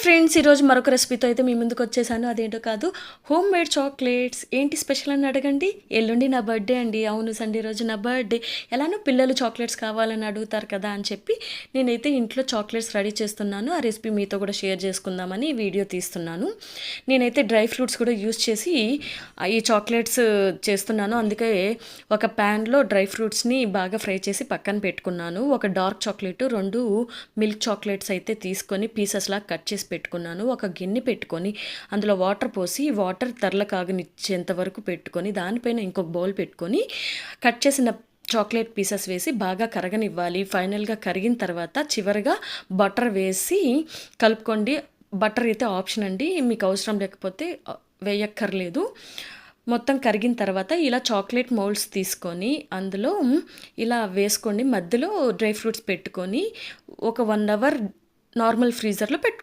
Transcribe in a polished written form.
Friends, ఈరోజు మరొక రెసిపీతో అయితే మీ ముందుకు వచ్చేసాను. అదేంటో కాదు, హోమ్ మేడ్ చాక్లెట్స్. ఏంటి స్పెషల్ అని అడగండి. ఎల్లుండి నా బర్త్డే అండి. అవును, సండే రోజు నా బర్త్డే. ఎలానో పిల్లలు చాక్లెట్స్ కావాలని అడుగుతారు కదా అని చెప్పి నేనైతే ఇంట్లో చాక్లెట్స్ రెడీ చేస్తున్నాను. ఆ రెసిపీ మీతో కూడా షేర్ చేసుకుందామని వీడియో తీస్తున్నాను. నేనైతే డ్రై ఫ్రూట్స్ కూడా యూస్ చేసి ఈ చాక్లెట్స్ చేస్తున్నాను. అందుకే ఒక ప్యాన్లో డ్రై ఫ్రూట్స్ని బాగా ఫ్రై చేసి పక్కన పెట్టుకున్నాను. ఒక డార్క్ చాక్లెట్, 2 మిల్క్ చాక్లెట్స్ అయితే తీసుకొని పీసెస్లా కట్ చేసి పెట్టుకున్నాను. ఒక గిన్నె పెట్టుకొని అందులో వాటర్ పోసి వాటర్ తెరల కాగనిచ్చేంత వరకు పెట్టుకొని దానిపైన ఇంకొక బౌల్ పెట్టుకొని కట్ చేసిన చాక్లెట్ పీసెస్ వేసి బాగా కరగనివ్వాలి. ఫైనల్గా కరిగిన తర్వాత చివరిగా బటర్ వేసి కలుపుకోండి. బటర్ అయితే ఆప్షన్ అండి, మీకు అవసరం లేకపోతే వేయక్కర్లేదు. మొత్తం కరిగిన తర్వాత ఇలా చాక్లెట్ మౌల్డ్స్ తీసుకొని అందులో ఇలా వేసుకోండి. మధ్యలో డ్రై ఫ్రూట్స్ పెట్టుకొని ఒక 1 అవర్ నార్మల్ ఫ్రీజర్లో పెట్టుకోండి.